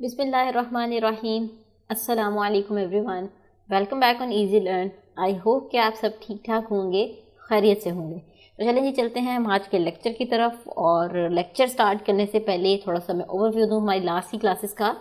बिस्मिल्लाहिर्रहमानिर्रहीम। अस्सलामु अलैकुम everyone, welcome back on easy learn. I hope कि आप सब ठीक ठाक होंगे, खैरियत से होंगे। तो चलें जी, चलते हैं हम आज के लेक्चर की तरफ। और लेक्चर स्टार्ट करने से पहले थोड़ा सा मैं ओवरव्यू दूँ हमारी लास्ट की क्लासेस का।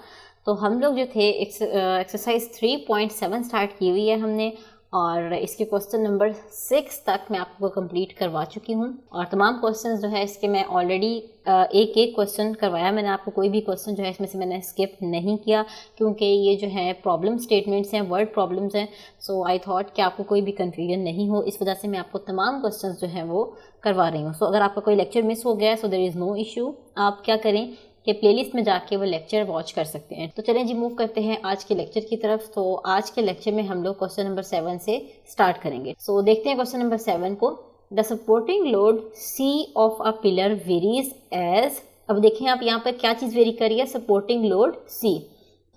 तो हम लोग जो थे एक्सरसाइज 3.7 स्टार्ट की हुई है हमने, और इसके क्वेश्चन नंबर 6 तक मैं आपको कंप्लीट करवा चुकी हूँ। और तमाम क्वेश्चंस जो है इसके मैं ऑलरेडी एक एक क्वेश्चन करवाया मैंने आपको। कोई भी क्वेश्चन जो है इसमें से मैंने स्किप नहीं किया, क्योंकि ये जो है प्रॉब्लम स्टेटमेंट्स हैं, वर्ड प्रॉब्लम्स हैं। सो आई थॉट कि आपको कोई भी कन्फ्यूजन नहीं हो, इस वजह से मैं आपको तमाम क्वेश्चन जो हैं वो करवा रही हूँ। सो अगर आपका कोई लेक्चर मिस हो गया so there is no issue. आप क्या करें कि प्लेलिस्ट में जाके वो लेक्चर वॉच कर सकते हैं। तो चलें जी, मूव करते हैं आज के लेक्चर की तरफ। तो आज के लेक्चर में हम लोग क्वेश्चन नंबर 7 से स्टार्ट करेंगे। सो देखते हैं क्वेश्चन नंबर 7 को। The supporting load C of a pillar varies as. अब देखें आप यहाँ पर क्या चीज़ वेरी कर रही है, सपोर्टिंग लोड C।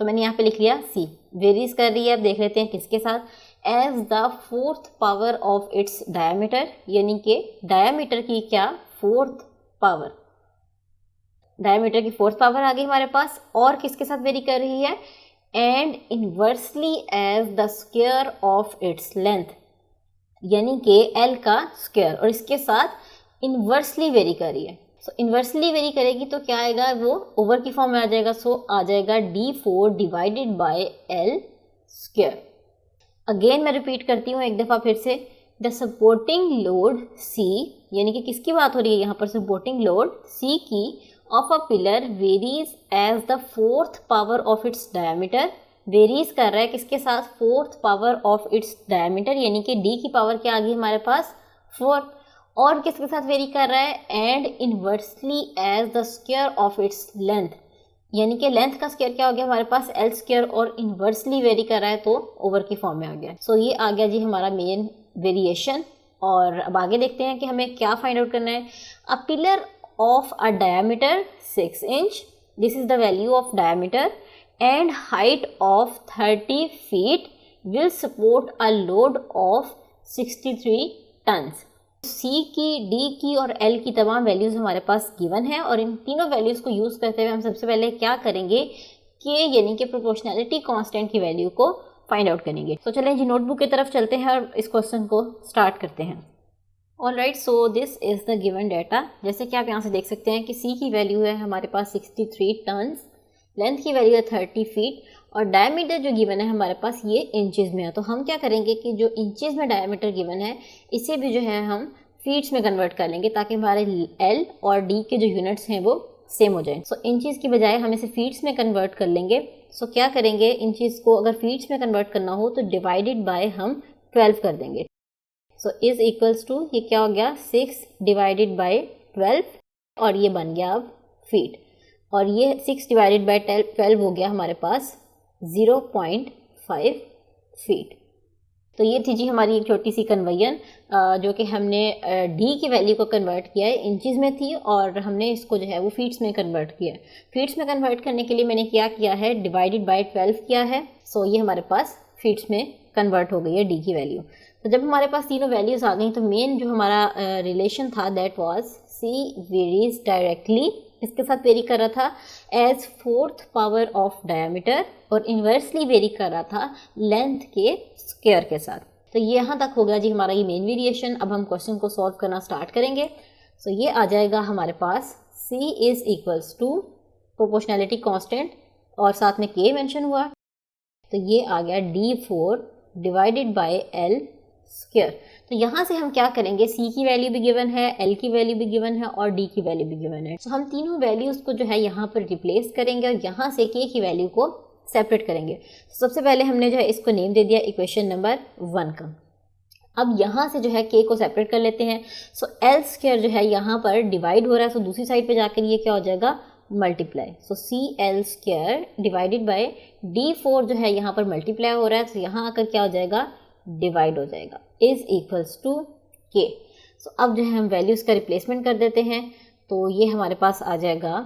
तो मैंने यहाँ पे लिख लिया C वेरीज कर रही है। अब देख लेते हैं किसके साथ। As the fourth power of its diameter, यानी कि डायमीटर की क्या फोर्थ पावर, डायमीटर की फोर्थ पावर आ गई हमारे पास। और किसके साथ वेरी कर रही है, and inversely as the square of its length, यानी कि L का स्क्वायर, और इसके साथ इनवर्सली वेरी कर रही है। सो इनवर्सली वेरी करेगी तो क्या आएगा, वो ओवर की फॉर्म में आ जाएगा। सो आ जाएगा D4 divided bye L square. Again मैं रिपीट करती हूँ एक दफ़ा फिर से। द सपोर्टिंग लोड C, यानी कि किसकी बात हो रही है यहाँ पर, सपोर्टिंग लोड C की of a pillar varies as the fourth power of its diameter. Varies कर रहा है किसके साथ, fourth power of its diameter, यानी कि D की पावर क्या आ गई हमारे पास 4। और किसके साथ वेरी कर रहा है, and inversely as the square of its length, यानी कि लेंथ का स्क्वायर क्या हो गया हमारे पास L स्क्वायर, और इनवर्सली वेरी कर रहा है तो ओवर की फॉर्म में आ गया। सो ये आ गया जी हमारा मेन वेरिएशन। और अब आगे देखते हैं कि हमें क्या फाइंड आउट करना है। अ pillar of a diameter 6 inch, this is the value of diameter, and height of 30 feet will support a load of 63 tons. C की, D की और L की तमाम वैल्यूज़ हमारे पास गिवन है, और इन तीनों वैल्यूज़ को यूज़ करते हुए हम सबसे पहले क्या करेंगे कि यानी कि प्रोपोर्शनैलिटी कांस्टेंट की वैल्यू को फाइंड आउट करेंगे। तो चलें जी, नोटबुक की तरफ चलते हैं और इस क्वेश्चन को स्टार्ट करते हैं। Alright, so this is the given data. जैसे कि आप यहाँ से देख सकते हैं कि C की वैल्यू है हमारे पास 63 टन्स, लेंथ की वैल्यू है 30 फीट, और डायमीटर जो गिवन है हमारे पास ये इंचेस में है। तो हम क्या करेंगे कि जो इंचेस में डायमीटर गिवन है इसे भी जो है हम फीट्स में कन्वर्ट कर लेंगे, ताकि हमारे L और D के जो यूनिट्स हैं वो सेम हो जाए। सो इंचेस की बजाय हम इसे फीट्स में कन्वर्ट कर लेंगे। सो क्या करेंगे, इंचेस को अगर फीट्स में कन्वर्ट करना हो तो डिवाइडेड बाय हम 12 कर देंगे। सो इज इक्वल्स टू, ये क्या हो गया, 6 डिवाइडेड बाय 12, और ये बन गया अब फीट। और ये 6 डिवाइडेड बाय 12 हो गया हमारे पास 0.5 फीट। तो ये थी जी हमारी एक छोटी सी कन्वर्जन, जो कि हमने D की वैल्यू को कन्वर्ट किया है, इंचज़ में थी, और हमने इसको जो है वो फीट्स में कन्वर्ट किया है। फीट्स में कन्वर्ट करने के लिए मैंने क्या किया है, डिवाइडेड बाय 12 किया है। सो ये हमारे पास फीट्स में कन्वर्ट हो गई है D की वैल्यू। तो जब हमारे पास तीनों वैल्यूज़ आ गई तो मेन जो हमारा रिलेशन था that was C varies directly, इसके साथ वेरी कर रहा था as fourth power of diameter, और इन्वर्सली वेरी कर रहा था लेंथ के स्क्वायर के साथ। तो ये यहाँ तक हो गया जी हमारा ये मेन वेरिएशन। अब हम क्वेश्चन को सॉल्व करना स्टार्ट करेंगे। सो ये आ जाएगा हमारे पास C is equals to proportionality constant, और साथ में K मेंशन हुआ, तो ये आ गया D4 divided bye L square. तो यहाँ से हम क्या करेंगे, C की वैल्यू भी गिवन है, L की वैल्यू भी गिवन है, और D की वैल्यू भी गिवन है। तो हम तीनों वैल्यूज़ को जो है यहाँ पर रिप्लेस करेंगे, और यहाँ से K की वैल्यू को सेपरेट करेंगे। तो सबसे पहले हमने जो है इसको नेम दे दिया इक्वेशन नंबर 1 का। अब यहाँ से जो है K को सेपरेट कर लेते हैं। सो L स्क्वायर जो है यहाँ पर डिवाइड हो रहा है, सो दूसरी साइड पर जाकर ये क्या हो जाएगा, मल्टीप्लाई। सो CL square divided bye D4 जो है यहाँ पर मल्टीप्लाई हो रहा है, तो यहाँ आकर क्या हो जाएगा, डिवाइड हो जाएगा, इज इक्वल्स टू K। सो अब जो है हम वैल्यूज़ का रिप्लेसमेंट कर देते हैं। तो ये हमारे पास आ जाएगा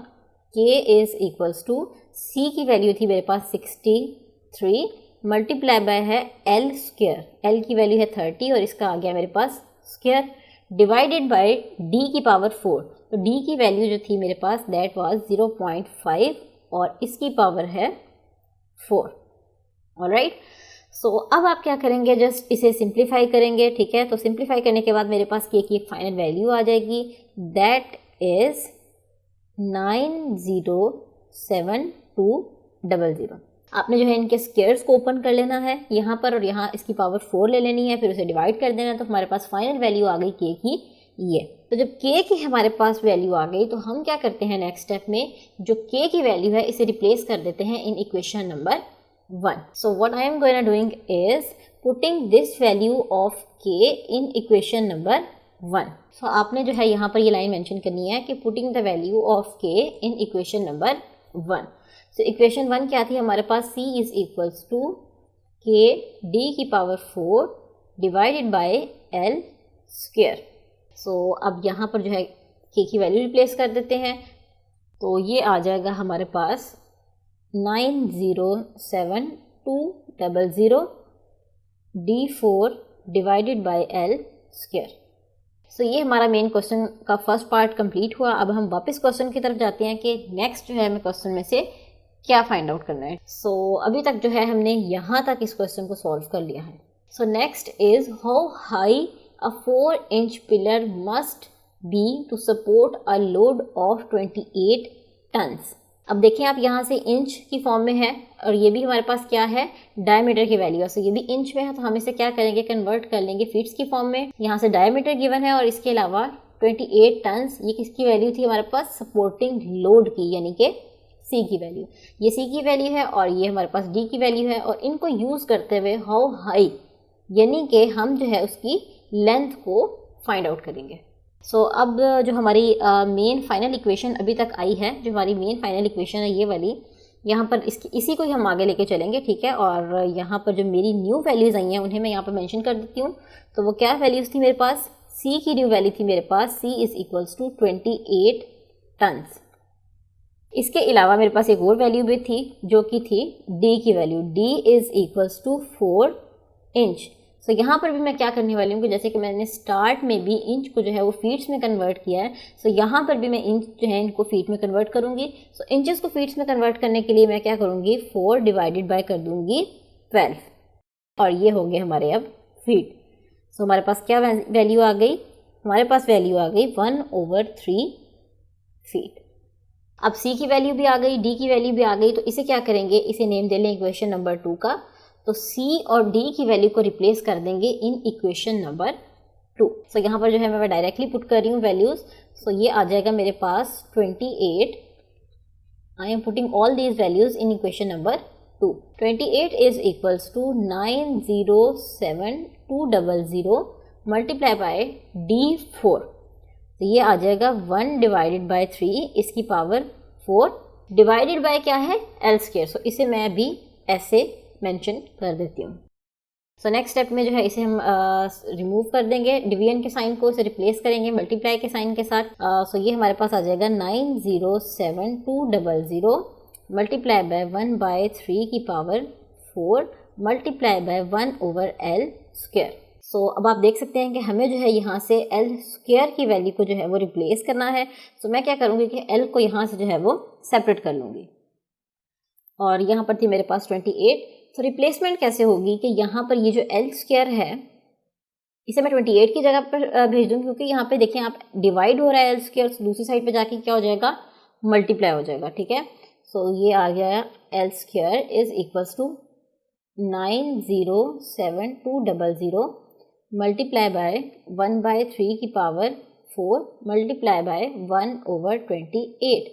K is equals to, C की वैल्यू थी मेरे पास 63, मल्टीप्लाई बाय है L स्क्वायर, L की वैल्यू है 30, और इसका आ गया मेरे पास स्क्वायर, डिवाइडेड बाय D की पावर 4। तो D की वैल्यू जो थी मेरे पास दैट वाज 0.5 और इसकी पावर है 4। ऑलराइट, सो अब आप क्या करेंगे, जस्ट इसे सिंप्लीफाई करेंगे, ठीक है। तो सिंप्लीफाई करने के बाद मेरे पास के की एक फाइनल वैल्यू आ जाएगी, दैट इज 9072000। आपने जो है इनके स्क्वायर्स को ओपन कर लेना है यहाँ पर, और यहाँ इसकी पावर 4 ले लेनी है, फिर उसे डिवाइड कर देना है। तो हमारे पास फाइनल वैल्यू आ गई के की ये। तो जब के की हमारे पास वैल्यू आ गई तो हम क्या करते हैं, नेक्स्ट स्टेप में जो के की वैल्यू है इसे रिप्लेस कर देते हैं इन equation number 1। So what I am going doing is putting this value of K in equation number 1। सो आपने जो है यहाँ पर ये लाइन मेंशन करनी है कि putting the value of K in equation number 1। So equation 1 क्या थी हमारे पास, c is equals to K D की power 4 divided by L square. So अब यहाँ पर जो है के की वैल्यू रिप्लेस कर देते हैं, तो ये आ जाएगा हमारे पास 9072000 d4 divided by L square. So ये हमारा मेन क्वेश्चन का फर्स्ट पार्ट कंप्लीट हुआ। अब हम वापस क्वेश्चन की तरफ जाते हैं कि नेक्स्ट जो है हमें क्वेश्चन में से क्या फाइंड आउट करना है। सो अभी तक जो है हमने यहाँ तक इस क्वेश्चन को सॉल्व कर लिया है। So next is how high a 4 inch pillar must be to support a load of 28 tons. अब देखें आप यहाँ से इंच की फॉर्म में है और ये भी हमारे पास क्या है, डायमीटर की वैल्यू है। सो ये भी इंच में है, तो हम इसे क्या करेंगे, कन्वर्ट कर लेंगे फीट्स की फॉर्म में। यहाँ से डायमीटर गिवन है और इसके अलावा 28 टन्स, ये किसकी वैल्यू थी हमारे पास, सपोर्टिंग लोड की, यानी कि सी की वैल्यू। ये सी की वैल्यू है और ये हमारे पास डी की वैल्यू है। और इनको यूज़ करते हुए हाउ हाई, यानी कि हम जो है उसकी लेंथ को फाइंड आउट करेंगे। सो अब जो हमारी मेन फाइनल इक्वेशन अभी तक आई है, जो हमारी मेन फाइनल इक्वेशन है ये वाली, यहाँ पर इसी को ही हम आगे लेके चलेंगे, ठीक है। और यहाँ पर जो मेरी न्यू वैल्यूज़ आई हैं उन्हें मैं यहाँ पर मेंशन कर देती हूँ। तो वो क्या वैल्यूज़ थी मेरे पास, सी की न्यू वैल्यू थी मेरे पास, सी इज़ इक्वल्स टू 28 टन्स। इसके अलावा मेरे पास एक और वैल्यू भी थी जो कि थी डी की value, D is equals to 4 inch. So यहाँ पर भी मैं क्या करने वाली हूँ कि जैसे कि मैंने स्टार्ट में भी इंच को जो है वो फीट्स में कन्वर्ट किया है, सो यहाँ पर भी मैं इंच जो है इनको फीट में कन्वर्ट करूँगी। सो इंचेस को फीट्स में कन्वर्ट करने के लिए मैं क्या करूँगी, 4 डिवाइडेड बाय कर दूँगी 12, और ये हो गए हमारे अब फीट। सो हमारे पास क्या वैल्यू आ गई, हमारे पास वैल्यू आ गई 1/3 फीट। अब सी की वैल्यू भी आ गई, डी की वैल्यू भी आ गई, तो इसे क्या करेंगे, इसे नेम दे लें इक्वेशन नंबर 2 का। तो सी और डी की वैल्यू को रिप्लेस कर देंगे इन इक्वेशन नंबर 2। सो यहाँ पर जो है मैं डायरेक्टली पुट कर रही हूँ वैल्यूज़। सो ये आ जाएगा मेरे पास 28, I am putting all these values in equation number 2। 28 is equals to 9072000 multiply by D4। तो ये आ जाएगा 1 डिवाइडेड बाय 3 इसकी पावर 4 डिवाइडेड बाय क्या है, एल स्क्वायर। सो इसे मैं अभी ऐसे मेंशन कर देती हूँ। सो नेक्स्ट स्टेप में जो है इसे हम रिमूव कर देंगे, डिवीजन के साइन को इसे रिप्लेस करेंगे मल्टीप्लाई के साइन के साथ। सो ये हमारे पास आ जाएगा 9072000 मल्टीप्लाई बाय 1/3 की power 4 multiply by 1/L square. So अब आप देख सकते हैं कि हमें जो है यहाँ से एल स्क्वायर की वैल्यू को जो है वो रिप्लेस करना है। सो मैं क्या करूँगी कि एल को यहाँ से जो है वो सेपरेट कर लूँगी, और यहाँ पर थी मेरे पास 28। तो रिप्लेसमेंट कैसे होगी कि यहाँ पर ये जो एल स्क्वायर है इसे मैं 28 की जगह पर भेज दूँगी, क्योंकि यहाँ पे देखिए आप डिवाइड हो रहा है एल स्क्वायर, दूसरी साइड पे जाके क्या हो जाएगा, मल्टीप्लाई हो जाएगा, ठीक है। सो ये आ गया L square is equals to 9072000 multiply by 1/3 की पावर 4 मल्टीप्लाई बाय 1/28।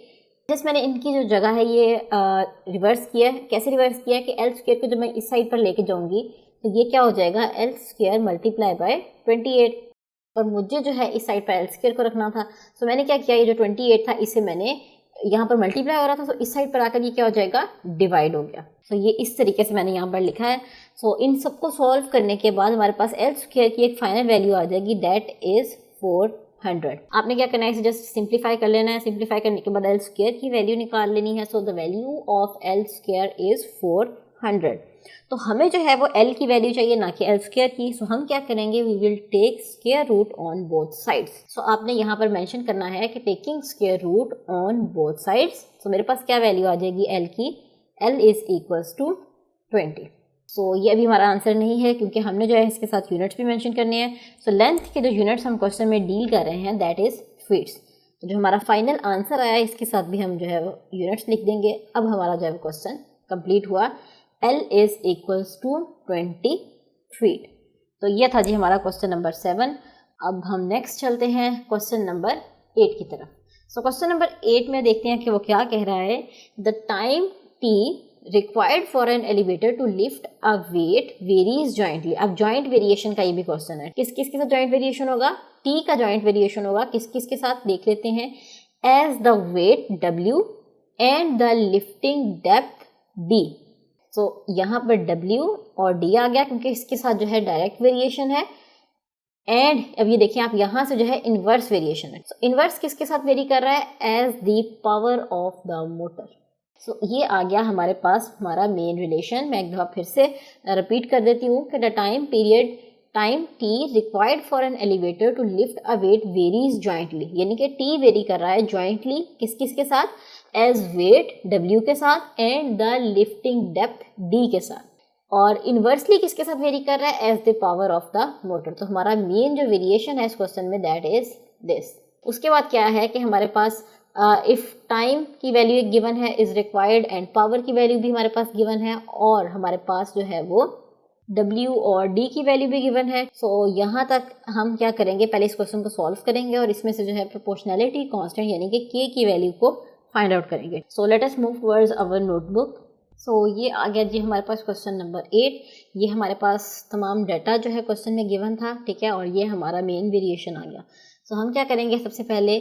जस्ट मैंने इनकी जो जगह है ये रिवर्स किया है। कैसे रिवर्स किया है कि एल स्क्वायर को जब मैं इस साइड पर लेके जाऊंगी तो ये क्या हो जाएगा, एल स्क्वायर मल्टीप्लाई बाय 28, और मुझे जो है इस साइड पर एल स्क्वायर को रखना था। सो मैंने क्या किया, ये जो 28 था इसे मैंने यहाँ पर मल्टीप्लाई हो रहा था, तो इस साइड पर आकर ये क्या हो जाएगा, डिवाइड हो गया। सो ये इस तरीके से मैंने यहाँ पर लिखा है। सो इन सबको सॉल्व करने के बाद हमारे पास एल स्क्वायर की एक फाइनल वैल्यू आ जाएगी, दैट इज 400। आपने क्या करना है, इसे जस्ट सिंप्लीफाई कर लेना है। सिंप्लीफाई करने के बाद एल स्क्वायर की वैल्यू निकाल लेनी है। सो the value of L square is 400। तो हमें जो है वो l की वैल्यू चाहिए, ना कि l स्क्वायर की। सो हम क्या करेंगे, we will take square root on both sides. So आपने यहाँ पर मेंशन करना है कि taking square root on both sides. So मेरे पास क्या वैल्यू आ जाएगी l की, l is equals to 20। So ये अभी हमारा आंसर नहीं है क्योंकि हमने जो है इसके साथ यूनिट्स भी मेंशन करने हैं। सो लेंथ के जो यूनिट्स हम क्वेश्चन में डील कर रहे हैं दैट इज़ फीट्स। तो जो हमारा फाइनल आंसर आया इसके साथ भी हम जो है वो यूनिट्स लिख देंगे। अब हमारा जो है क्वेश्चन कंप्लीट हुआ, L is equals to 20 feet. तो ये था जी हमारा क्वेश्चन नंबर 7। अब हम नेक्स्ट चलते हैं क्वेश्चन नंबर 8 की तरफ। सो क्वेश्चन नंबर 8 में देखते हैं कि वो क्या कह रहा है। The time T required for an elevator to lift a weight varies jointly. अब जॉइंट वेरिएशन का ये भी क्वेश्चन है, किस किस के साथ जॉइंट वेरिएशन होगा, टी का जॉइंट वेरिएशन होगा किस किस के साथ, देख लेते हैं। As the weight W and the lifting depth D। So यहाँ पर W और D आ गया क्योंकि इसके साथ जो है डायरेक्ट वेरिएशन है। एंड अब ये देखिए आप यहाँ से जो है इनवर्स वेरिएशन है। सो इनवर्स किसके साथ वेरी कर रहा है, as the power of the motor. So ये आ गया हमारे पास हमारा मेन रिलेशन। मैं एक दफ़ा फिर से रिपीट कर देती हूँ कि the time period time T required for an elevator to lift a weight varies jointly, यानी कि T वेरी कर रहा है जॉइंटली किस किस के साथ, एज वेट W के साथ and the lifting depth D के साथ। और इन्वर्सली किसके साथ वेरी कर रहा है, as the power of the motor. तो हमारा मेन जो वेरिएशन है इस क्वेश्चन में दैट इज दिस। उसके बाद क्या है कि हमारे पास इफ टाइम की वैल्यू एक गिवन है इज रिक्वायर्ड एंड पावर की वैल्यू भी हमारे पास गिवन है, और हमारे पास जो है वो W और D की वैल्यू भी गिवन है। सो यहाँ तक हम क्या करेंगे, पहले इस क्वेश्चन को सॉल्व करेंगे और इसमें से जो है प्रोपोर्शनैलिटी कांस्टेंट यानी कि K की वैल्यू को फाइंड आउट करेंगे। So let us move towards our notebook. So ये आ गया जी हमारे पास क्वेश्चन नंबर 8। ये हमारे पास तमाम डाटा जो है क्वेश्चन में गिवन था, ठीक है, और ये हमारा मेन वेरिएशन आ गया। सो हम क्या करेंगे, सबसे पहले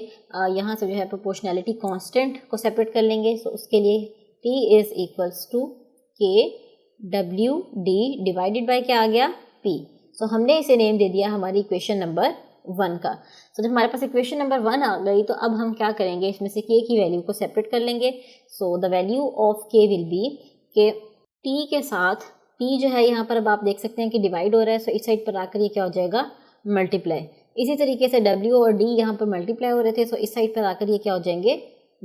यहाँ से जो है प्रोपोर्शनैलिटी कांस्टेंट को सेपरेट कर लेंगे। सो उसके लिए T is equals to K W D divided by क्या आ गया, P। सो हमने इसे नेम दे दिया हमारी इक्वेशन नंबर 1 का। सो जब हमारे पास इक्वेशन नंबर 1 आ गई तो अब हम क्या करेंगे, इसमें से K की वैल्यू को सेपरेट कर लेंगे। सो the value of K will be के T के साथ P जो है यहाँ पर अब आप देख सकते हैं कि डिवाइड हो रहा है। सो इस साइड पर आकर ये क्या हो जाएगा, मल्टीप्लाई। इसी तरीके से W और D यहाँ पर मल्टीप्लाई हो रहे थे, सो इस साइड पर आकर ये क्या हो जाएंगे,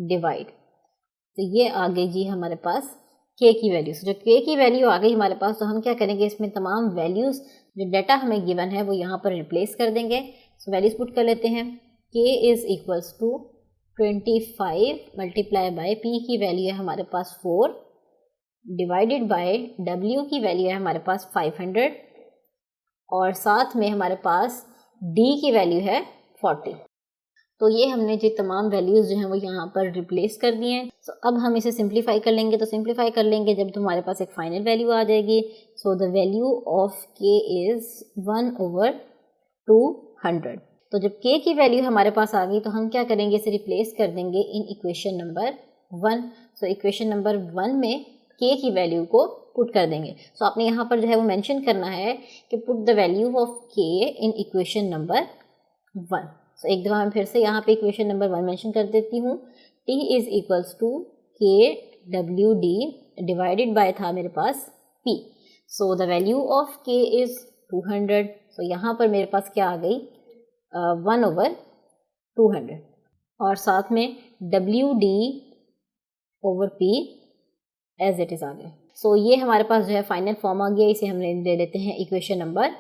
डिवाइड। तो ये आ गई जी हमारे पास K की वैल्यू। जो K की वैल्यू आ गई हमारे पास, तो हम क्या करेंगे, इसमें तमाम वैल्यूज़ जो डाटा हमें गिवन है वो यहाँ पर रिप्लेस कर देंगे। सो वैल्यूज़ पुट कर लेते हैं। K is equals to 25 multiply by P की वैल्यू है हमारे पास 4 डिवाइडेड बाय W की वैल्यू है हमारे पास 500 और साथ में हमारे पास D की वैल्यू है 40। तो ये हमने जो तमाम वैल्यूज़ जो हैं वो यहाँ पर रिप्लेस कर दिए हैं। सो अब हम इसे सिंप्लीफाई कर लेंगे। तो सिंप्लीफाई कर लेंगे जब हमारे पास एक फाइनल वैल्यू आ जाएगी। सो the value of K is 1/200। तो जब K की वैल्यू हमारे पास आ गई तो हम क्या करेंगे, इसे रिप्लेस कर देंगे इन equation number 1। So equation number 1 में K की वैल्यू को पुट कर देंगे। सो आपने यहाँ पर जो है वो मेंशन करना है कि put the value of K in equation number 1। सो एक दफ़ा मैं फिर से यहाँ पे इक्वेशन नंबर 1 मेंशन कर देती हूँ। T is equals to K W D divided by था मेरे पास P। So the value of K is 200। So यहाँ पर मेरे पास क्या आ गई, 1/200 और साथ में WD over P as it is आ गए। सो ये हमारे पास जो है फाइनल फॉर्म आ गया। इसे हमने ले लेते हैं इक्वेशन नंबर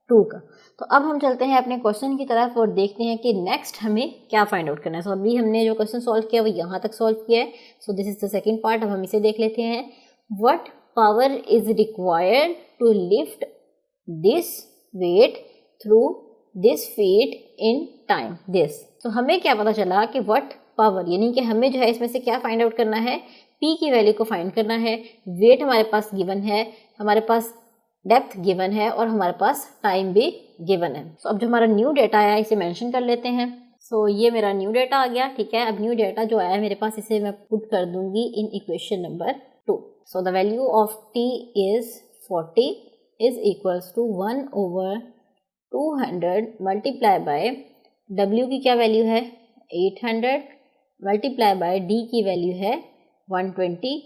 2 का। तो अब हम चलते हैं अपने क्वेश्चन की तरफ और देखते हैं कि नेक्स्ट हमें क्या फाइंड आउट करना है। सो अभी हमने जो क्वेश्चन सॉल्व किया वो यहाँ तक सॉल्व किया है। So this is the second part. अब हम इसे देख लेते हैं। What power is required to lift this weight through this feet in time this. तो हमें क्या पता चला कि व्हाट पावर यानी कि हमें जो है इसमें से क्या फाइंड आउट करना है, P की वैल्यू को फाइंड करना है। वेट हमारे पास गिवन है, हमारे पास डेप्थ गिवन है और हमारे पास टाइम भी गिवन है। सो अब जो हमारा न्यू डेटा आया इसे मेंशन कर लेते हैं। सो ये मेरा न्यू डेटा आ गया, ठीक है। अब न्यू डेटा जो आया मेरे पास इसे मैं पुट कर दूंगी in equation number 2। So the value of T is 40 is equals to 1/200 multiply by W की क्या वैल्यू है 800 मल्टीप्लाई बाय D की वैल्यू है 120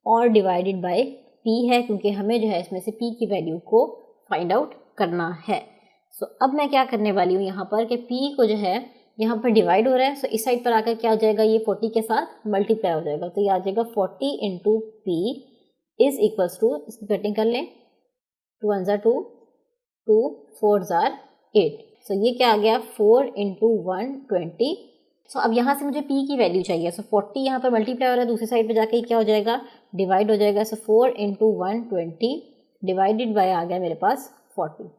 और डिवाइडेड बाय P है, क्योंकि हमें जो है इसमें से P की वैल्यू को फाइंड आउट करना है। सो अब मैं क्या करने वाली हूँ यहाँ पर कि P को जो है यहाँ पर डिवाइड हो रहा है, सो इस साइड पर आकर क्या हो जाएगा, ये 40 के साथ मल्टीप्लाई हो जाएगा, तो ये आ जाएगा 40 into P is equals to, इसकी कटिंग कर लें, 2 1 ज़ा 2, 2 4 ज़ा 8, सो ये क्या आ गया 4 इंटू 120। सो अब यहाँ से मुझे P की वैल्यू चाहिए, सो 40 यहाँ पर मल्टीप्लाई हो रहा है, दूसरी साइड पे जाके क्या हो जाएगा, डिवाइड हो जाएगा, सो 4 इंटू 120 डिवाइडेड बाय आ गया मेरे पास 40।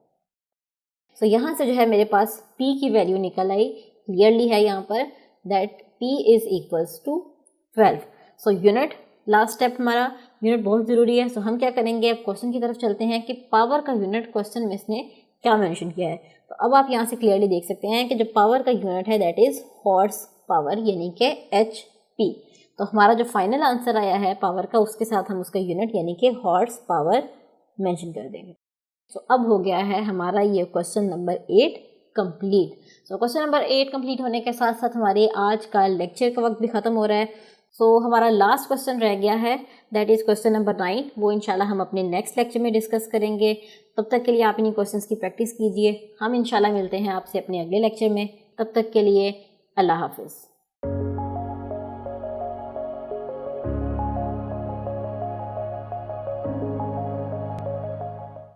सो यहाँ से जो है मेरे पास P की वैल्यू निकल आई, क्लियरली है यहाँ पर that P is equals to 12। So unit, last step हमारा, यूनिट बहुत ज़रूरी है। सो हम क्या करेंगे, अब क्वेश्चन की तरफ चलते हैं कि पावर का यूनिट क्वेश्चन में इसने क्या मेंशन किया है। तो अब आप यहाँ से क्लियरली देख सकते हैं कि जो पावर का यूनिट है दैट इज़ हॉर्स पावर, यानी कि HP। तो हमारा जो फाइनल आंसर आया है पावर का, उसके साथ हम उसका यूनिट यानी कि हॉर्स पावर मेंशन कर देंगे। सो अब हो गया है हमारा ये question number 8 complete. So question number 8 complete होने के साथ साथ हमारे आज का लेक्चर का वक्त भी ख़त्म हो रहा है। सो हमारा लास्ट क्वेश्चन रह गया है, दैट इज़ क्वेश्चन नंबर 9। वो इंशाल्लाह हम अपने नेक्स्ट लेक्चर में डिस्कस करेंगे। तब तक के लिए आप इन्हीं क्वेश्चंस की प्रैक्टिस कीजिए। हम इंशाल्लाह मिलते हैं आपसे अपने अगले लेक्चर में। तब तक के लिए अल्लाह हाफिज़।